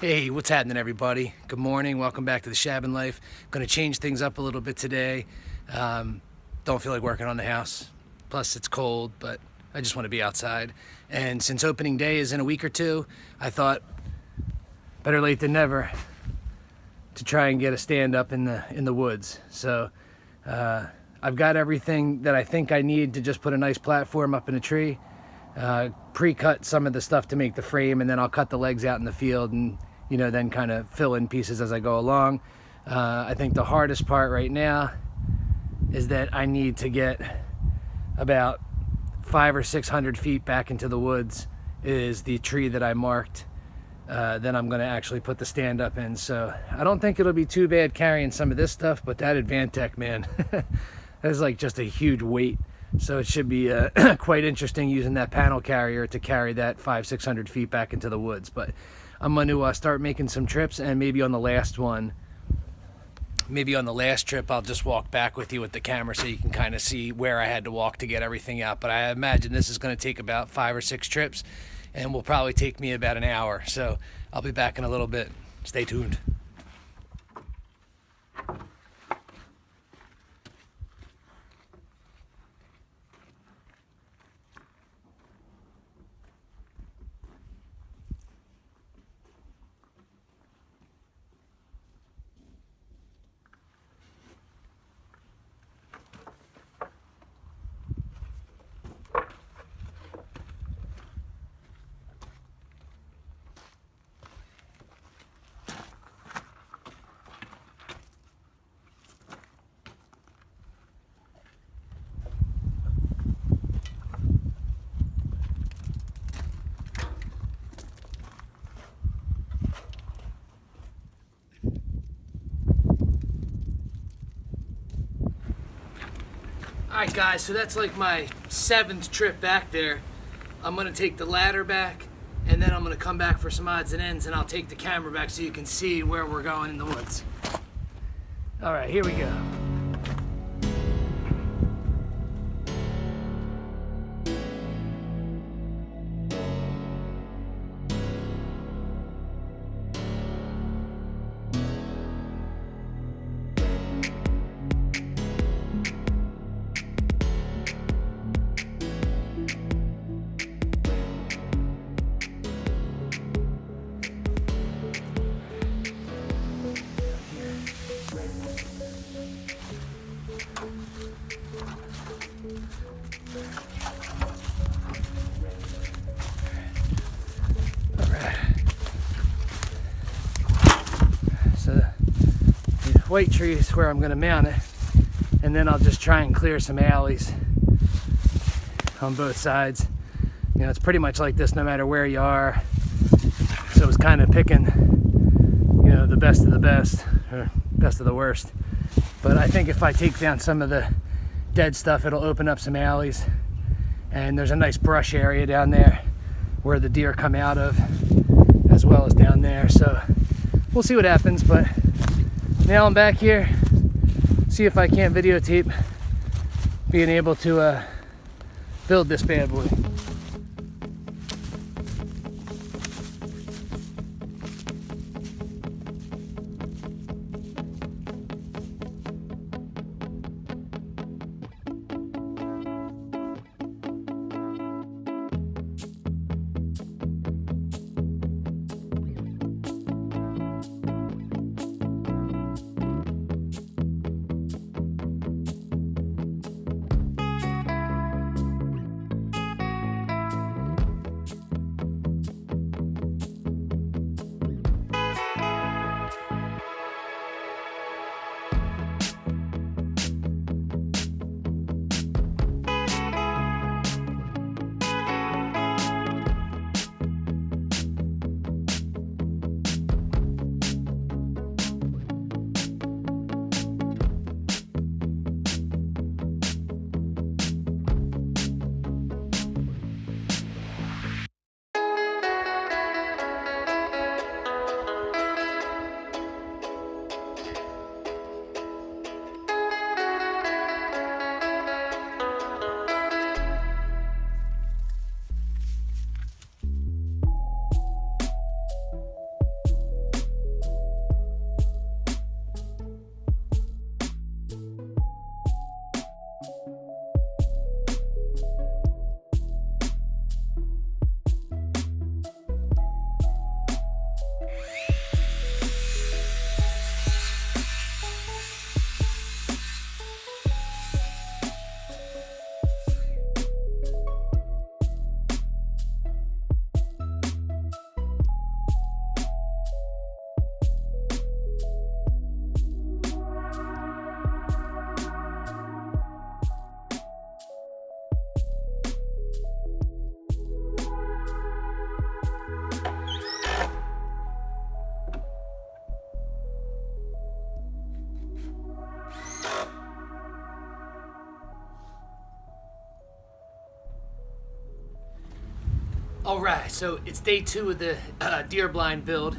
Hey, what's happening, everybody? Good morning. Welcome back to the ShabinLife. Going to change things up a little bit today. Don't feel like working on the house. Plus, it's cold, but I just want to be outside. And since opening day is in a week or two, I thought better late than never to try and get a stand up in the woods. So I've got everything that I think I need to just put a nice platform up in a tree. Pre-cut some of the stuff to make the frame, and then I'll cut the legs out in the field and then kind of fill in pieces as I go along. I think the hardest part right now is that I need to get about 500 or 600 feet back into the woods is the tree that I marked. Then I'm going to actually put the stand up in. So I don't think it'll be too bad carrying some of this stuff, but that Advantech, man, that is like just a huge weight. So it should be quite interesting using that panel carrier to carry that 500-600 feet back into the woods. But I'm going to start making some trips, and maybe on the last trip I'll just walk back with you with the camera so you can kind of see where I had to walk to get everything out. But I imagine this is going to take about 5 or 6 trips, and will probably take me about an hour. So I'll be back in a little bit. Stay tuned. Alright guys, so that's like my 7th trip back there. I'm going to take the ladder back, and then I'm going to come back for some odds and ends, and I'll take the camera back so you can see where we're going in the woods. Alright, here we go. White tree is where I'm going to mount it, and then I'll just try and clear some alleys on both sides. It's pretty much like this no matter where you are, so it's kind of picking the best of the best or best of the worst. But I think if I take down some of the dead stuff, it'll open up some alleys, and there's a nice brush area down there where the deer come out of, as well as down there. So we'll see what happens, but now I'm back here, see if I can't videotape being able to build this bad boy. All right, so it's day 2 of the deer blind build.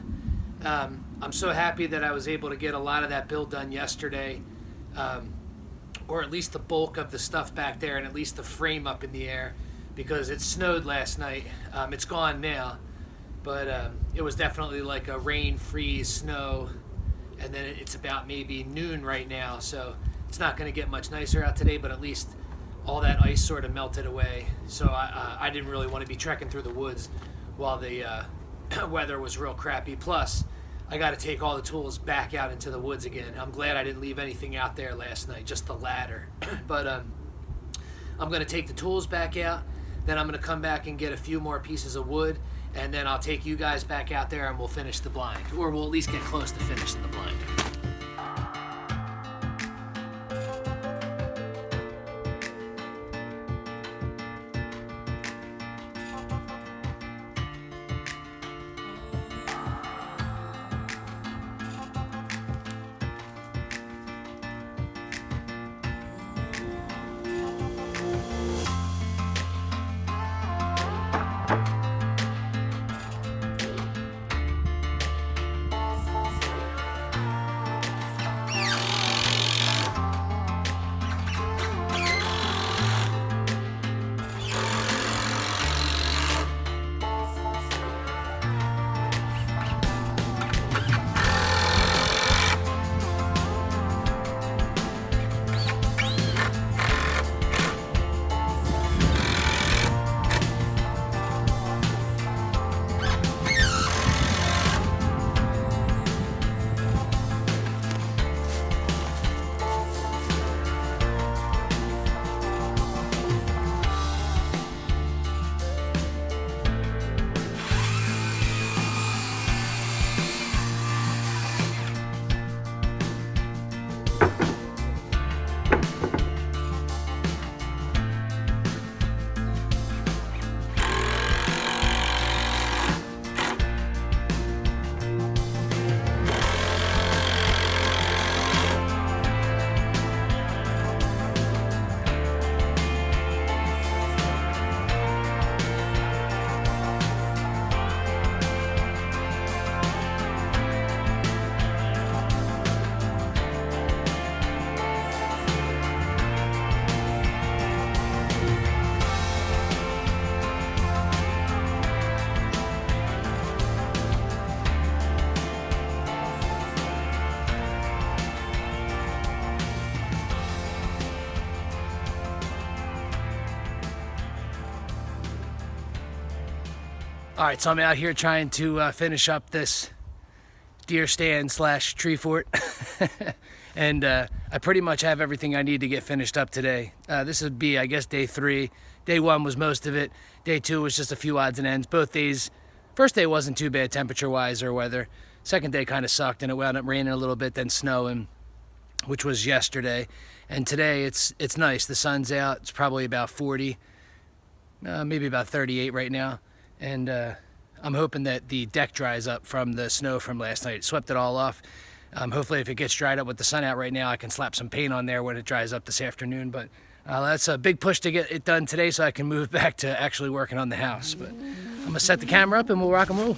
I'm so happy that I was able to get a lot of that build done yesterday, or at least the bulk of the stuff back there and at least the frame up in the air, because it snowed last night. It's gone now, but it was definitely like a rain, freeze, snow, and then it's about maybe noon right now, so it's not going to get much nicer out today, but at least all that ice sort of melted away. So I didn't really want to be trekking through the woods while the weather was real crappy. Plus, I got to take all the tools back out into the woods again. I'm glad I didn't leave anything out there last night, just the ladder. But I'm going to take the tools back out, then I'm going to come back and get a few more pieces of wood, and then I'll take you guys back out there and we'll finish the blind, or we'll at least get close to finishing the blind. All right, so I'm out here trying to finish up this deer stand / tree fort. And I pretty much have everything I need to get finished up today. This would be, I guess, day 3. Day 1 was most of it. Day 2 was just a few odds and ends. Both days, first day wasn't too bad temperature-wise or weather. Second day kind of sucked, and it wound up raining a little bit, then snowing, which was yesterday. And today it's nice. The sun's out. It's probably about 40, maybe about 38 right now. And I'm hoping that the deck dries up from the snow from last night. It swept it all off. Hopefully if it gets dried up with the sun out right now, I can slap some paint on there when it dries up this afternoon. But that's a big push to get it done today so I can move back to actually working on the house. But I'm going to set the camera up and we'll rock and roll.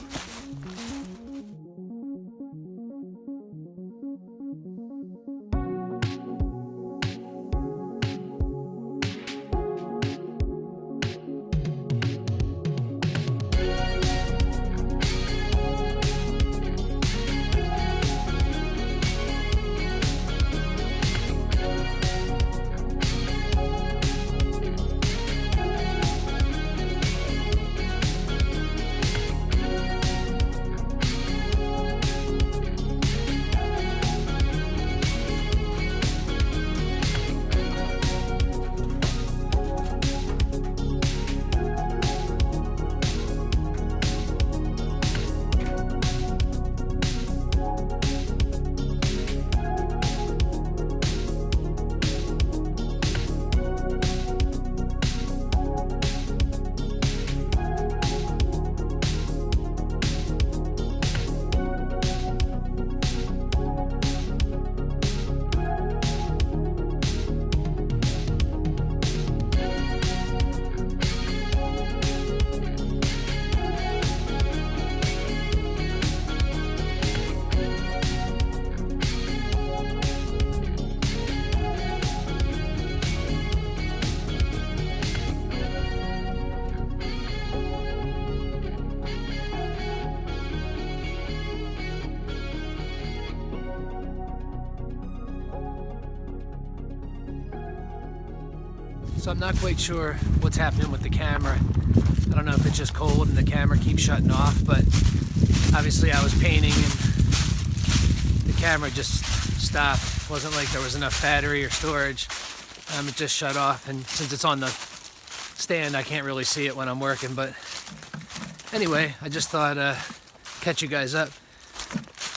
So I'm not quite sure what's happening with the camera. I don't know if it's just cold and the camera keeps shutting off, but obviously I was painting and the camera just stopped. It wasn't like there was enough battery or storage. It just shut off, and since it's on the stand, I can't really see it when I'm working. But anyway, I just thought catch you guys up.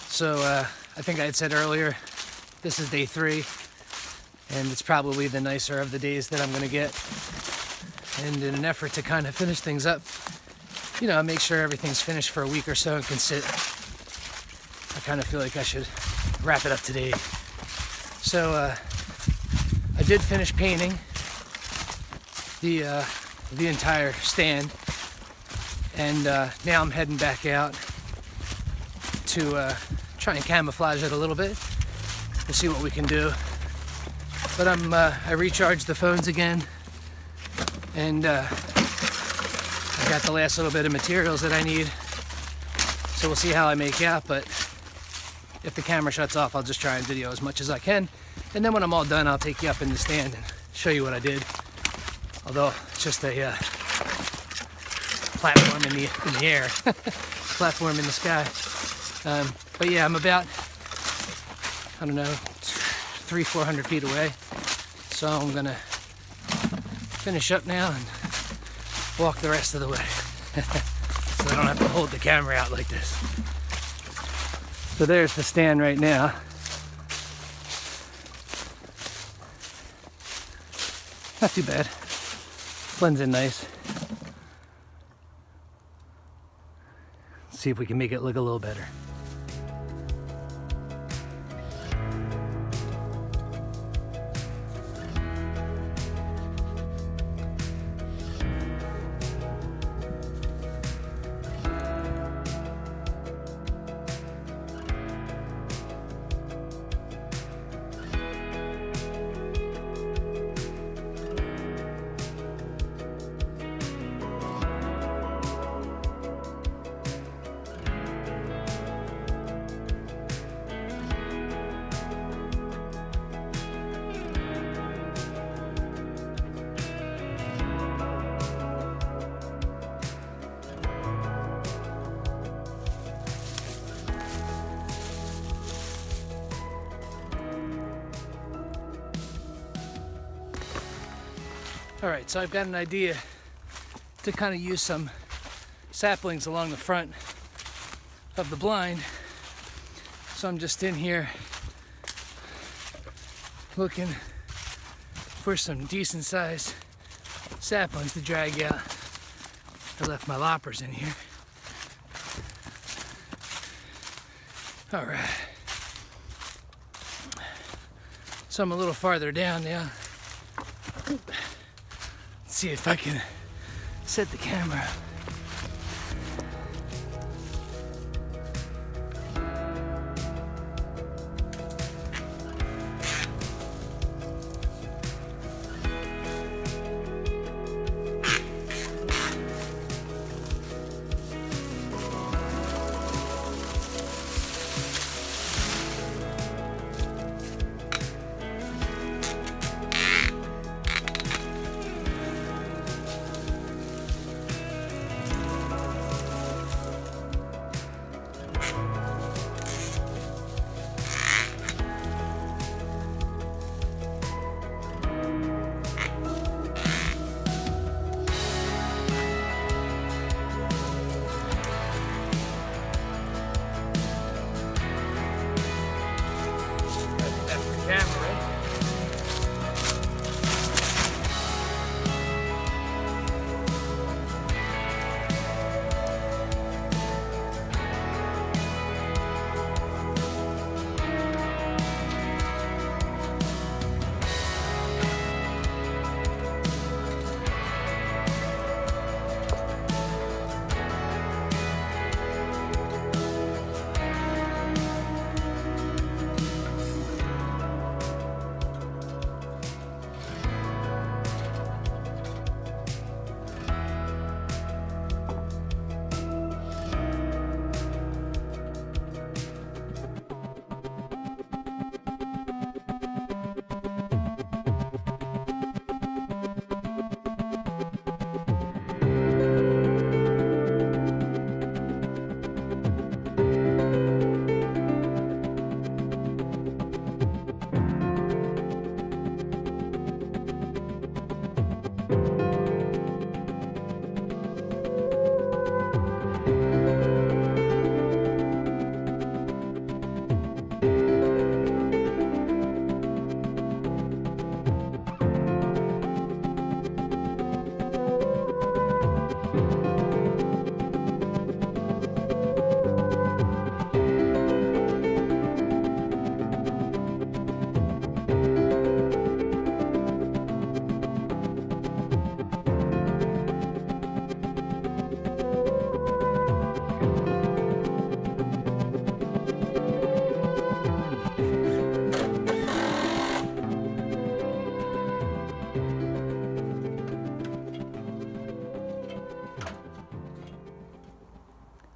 So I think I had said earlier, this is day 3, and it's probably the nicer of the days that I'm going to get. And in an effort to kind of finish things up, you know, make sure everything's finished for a week or so and can sit, I kind of feel like I should wrap it up today. So I did finish painting the entire stand, and now I'm heading back out to try and camouflage it a little bit and see what we can do. But I recharged the phones again, and I got the last little bit of materials that I need, so we'll see how I make out. But if the camera shuts off, I'll just try and video as much as I can, and then when I'm all done, I'll take you up in the stand and show you what I did. Although it's just a platform in the air, platform in the sky. But yeah, I'm about, I don't know, 300-400 feet away. So I'm gonna finish up now and walk the rest of the way. So I don't have to hold the camera out like this. So there's the stand right now. Not too bad. Blends in nice. See if we can make it look a little better. Alright, so I've got an idea to kind of use some saplings along the front of the blind. So I'm just in here looking for some decent sized saplings to drag out. I left my loppers in here. Alright. So I'm a little farther down now. See if I can set the camera.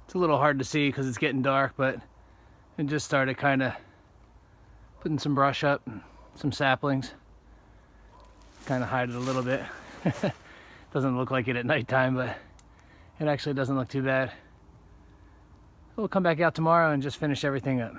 It's a little hard to see because it's getting dark, but I just started kind of putting some brush up and some saplings. Kind of hide it a little bit. Doesn't look like it at nighttime, but it actually doesn't look too bad. We'll come back out tomorrow and just finish everything up.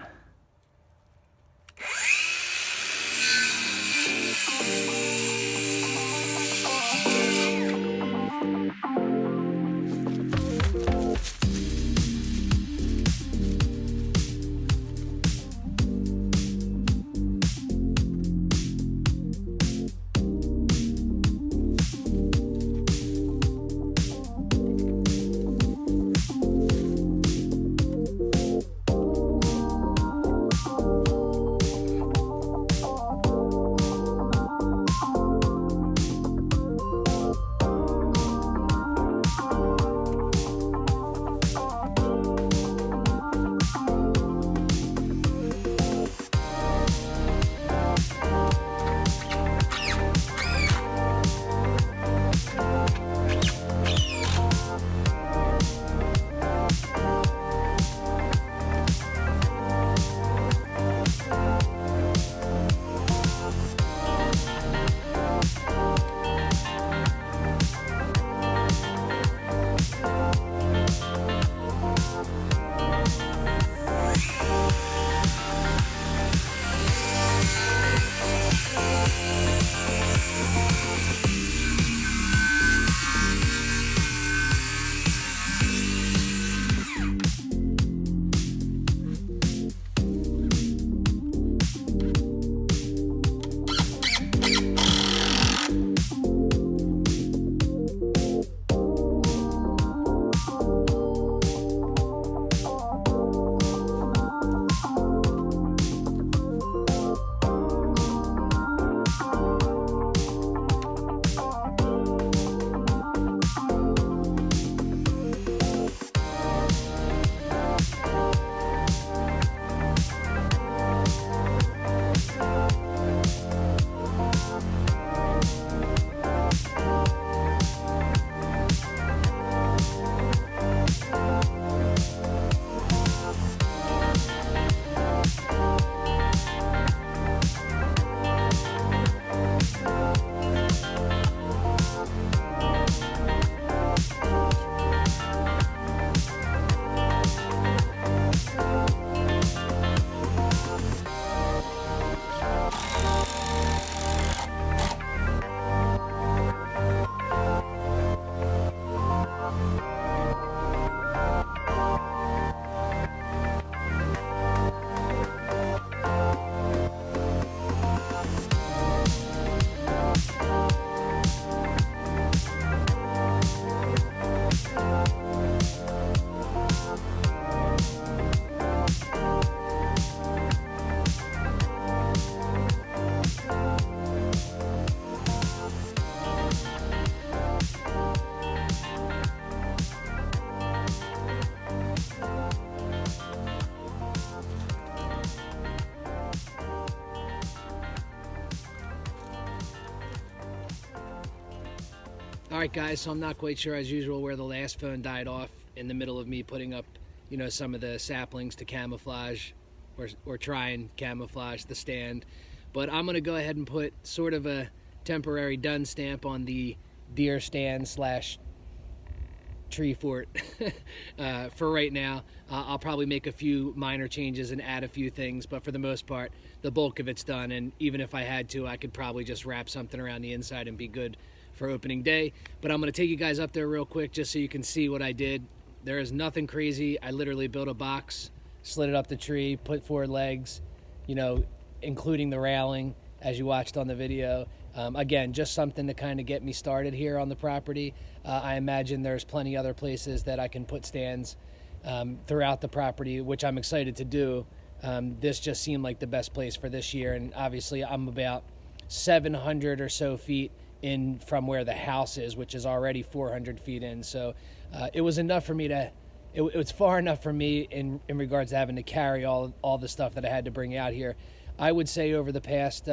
Alright guys, so I'm not quite sure as usual where the last phone died off in the middle of me putting up, you know, some of the saplings to camouflage or try and camouflage the stand. But I'm going to go ahead and put sort of a temporary done stamp on the deer stand slash tree fort for right now. I'll probably make a few minor changes and add a few things, but for the most part, the bulk of it's done. And even if I had to, I could probably just wrap something around the inside and be good for opening day. But I'm going to take you guys up there real quick just so you can see what I did. There is nothing crazy. I literally built a box, slid it up the tree, put 4 legs, you know, including the railing as you watched on the video. Again, just something to kind of get me started here on the property. I imagine there's plenty other places that I can put stands throughout the property, which I'm excited to do. This just seemed like the best place for this year, and obviously I'm about 700 or so feet in from where the house is, which is already 400 feet in. So it was enough for me to, it was far enough for me in regards to having to carry all the stuff that I had to bring out here. I would say over the past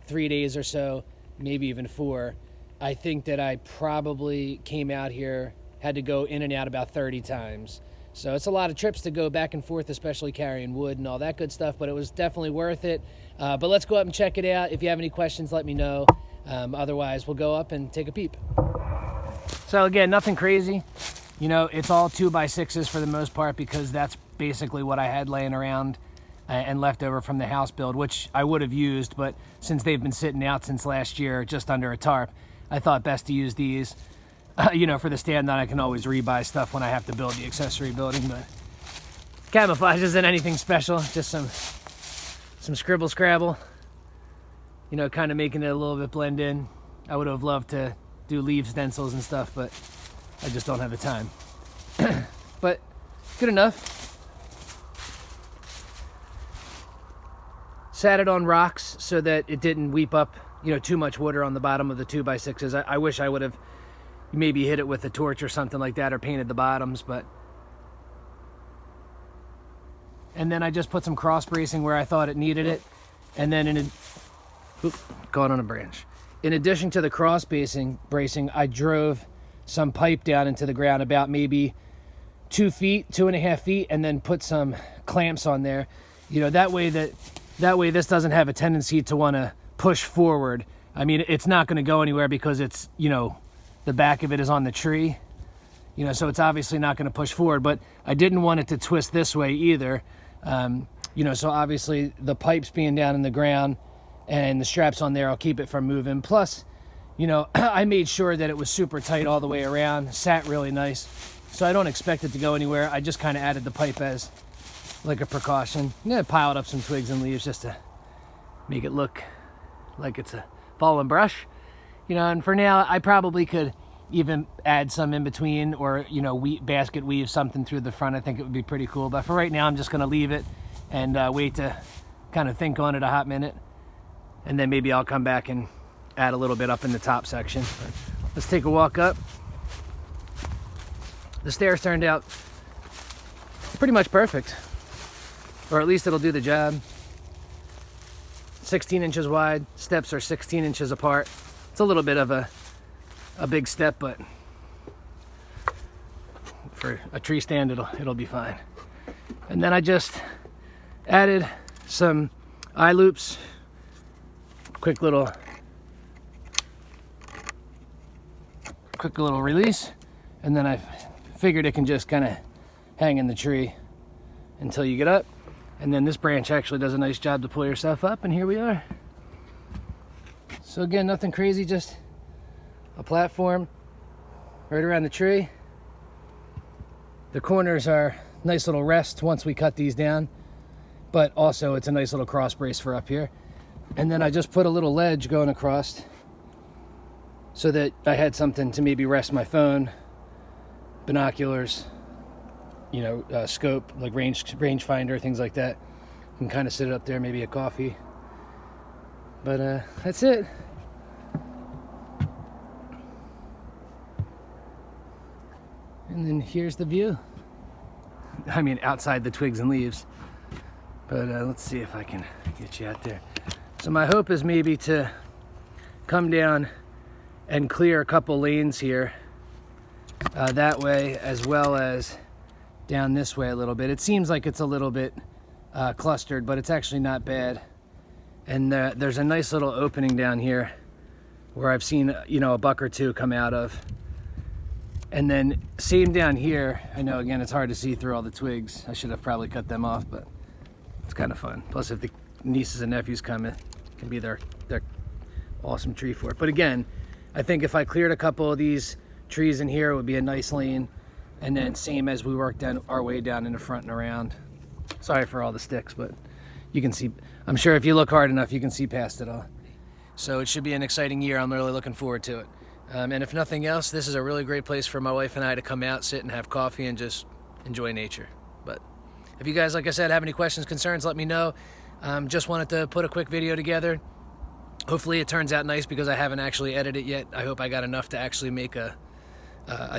3 days or so, maybe even 4, I think that I probably came out here, had to go in and out about 30 times. So it's a lot of trips to go back and forth, especially carrying wood and all that good stuff, but it was definitely worth it. But let's go up and check it out. If you have any questions, let me know. Otherwise, we'll go up and take a peep. So again, nothing crazy. You know, it's all 2x6s for the most part, because that's basically what I had laying around and left over from the house build, which I would have used, but since they've been sitting out since last year just under a tarp, I thought best to use these, you know, for the stand. That I can always rebuy stuff when I have to build the accessory building. But camouflage isn't anything special, just some scribble scrabble, you know, kind of making it a little bit blend in. I would have loved to do leaf stencils and stuff, but I just don't have the time. But good enough. Sat it on rocks so that it didn't weep up, you know, too much water on the bottom of the 2x6s. I wish I would have maybe hit it with a torch or something like that, or painted the bottoms, but. And then I just put some cross bracing where I thought it needed it. And then caught on a branch. In addition to the cross bracing, I drove some pipe down into the ground about maybe 2 feet, 2.5 feet, and then put some clamps on there. You know, that way this doesn't have a tendency to want to push forward. I mean, it's not going to go anywhere because it's, you know, the back of it is on the tree, you know, so it's obviously not going to push forward, but I didn't want it to twist this way either. You know, so obviously the pipes being down in the ground and the straps on there, I'll keep it from moving. Plus, you know, I made sure that it was super tight all the way around, sat really nice. So I don't expect it to go anywhere. I just kind of added the pipe as like a precaution. I'm gonna pile up some twigs and leaves just to make it look like it's a fallen brush, you know. And for now, I probably could even add some in between, or, you know, basket weave something through the front. I think it would be pretty cool. But for right now, I'm just gonna leave it and wait to kind of think on it a hot minute, and then maybe I'll come back and add a little bit up in the top section. But let's take a walk up. The stairs turned out pretty much perfect, or at least it'll do the job. 16 inches wide, steps are 16 inches apart. It's a little bit of a big step, but for a tree stand, it'll be fine. And then I just added some eye loops, quick little release, and then I figured it can just kind of hang in the tree until you get up. And then this branch actually does a nice job to pull yourself up, and here we are. So again, nothing crazy, just a platform right around the tree. The corners are nice little rest once we cut these down, but also it's a nice little cross brace for up here. And then I just put a little ledge going across so that I had something to maybe rest my phone, binoculars, you know, scope, like range finder, things like that. You can kind of sit up there, maybe a coffee. But that's it. And then here's the view. I mean, outside the twigs and leaves. But let's see if I can get you out there. So my hope is maybe to come down and clear a couple lanes here that way, as well as down this way a little bit. It seems like it's a little bit clustered, but it's actually not bad. And there's a nice little opening down here where I've seen, you know, a buck or two come out of. And then same down here. I know, again, it's hard to see through all the twigs. I should have probably cut them off, but it's kind of fun. Plus, if the nieces and nephews come, it can be their awesome tree fort. But again, I think if I cleared a couple of these trees in here, it would be a nice lane. And then same as we work down our way down in the front and around. Sorry for all the sticks, but you can see, I'm sure if you look hard enough, you can see past it all. So it should be an exciting year. I'm really looking forward to it. And if nothing else, this is a really great place for my wife and I to come out, sit and have coffee and just enjoy nature. But if you guys, like I said, have any questions, concerns, let me know. Just wanted to put a quick video together. Hopefully it turns out nice, because I haven't actually edited it yet. I hope I got enough to actually make a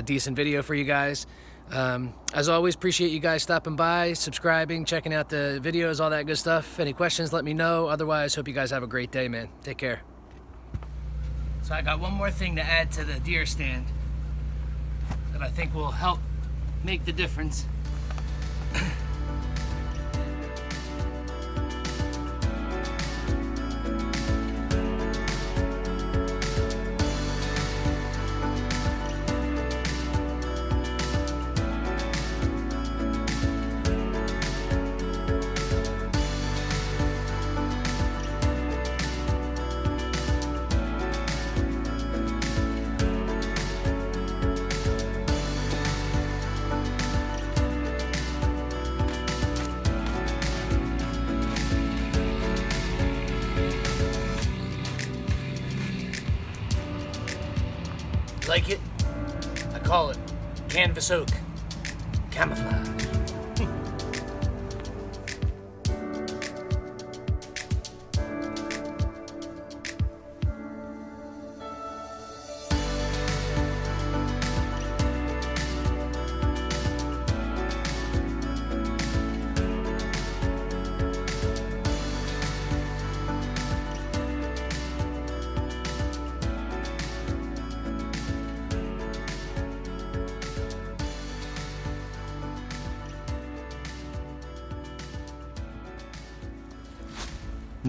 decent video for you guys. As always, appreciate you guys stopping by, subscribing, checking out the videos, all that good stuff. Any questions, let me know. Otherwise, hope you guys have a great day, man. Take care. So I got one more thing to add to the deer stand that I think will help make the difference. Like it? I call it canvas oak camouflage.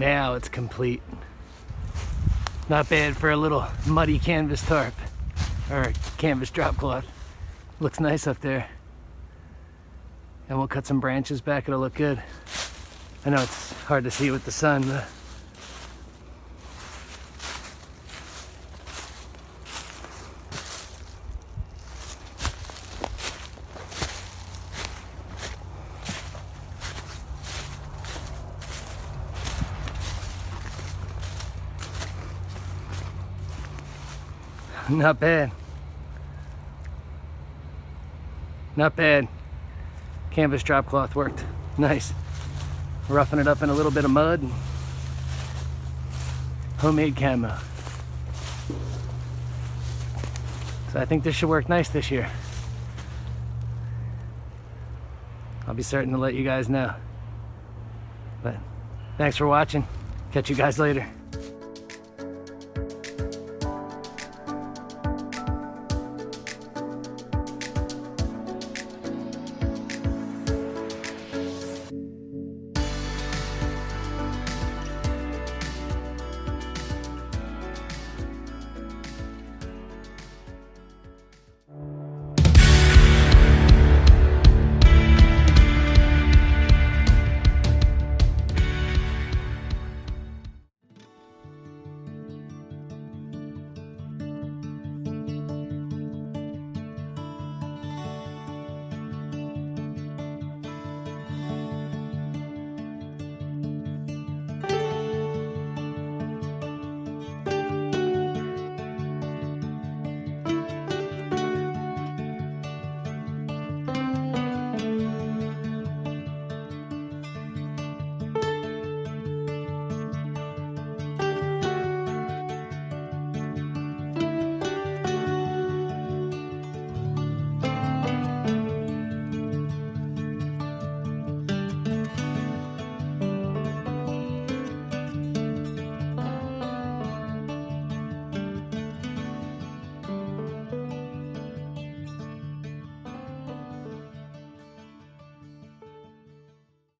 Now it's complete. Not bad for a little muddy canvas tarp or canvas drop cloth. Looks nice up there. And we'll cut some branches back, it'll look good. I know it's hard to see with the sun, but not bad. Not bad. Canvas drop cloth worked. Nice. Roughing it up in a little bit of mud. And homemade camo. So I think this should work nice this year. I'll be certain to let you guys know. But thanks for watching. Catch you guys later.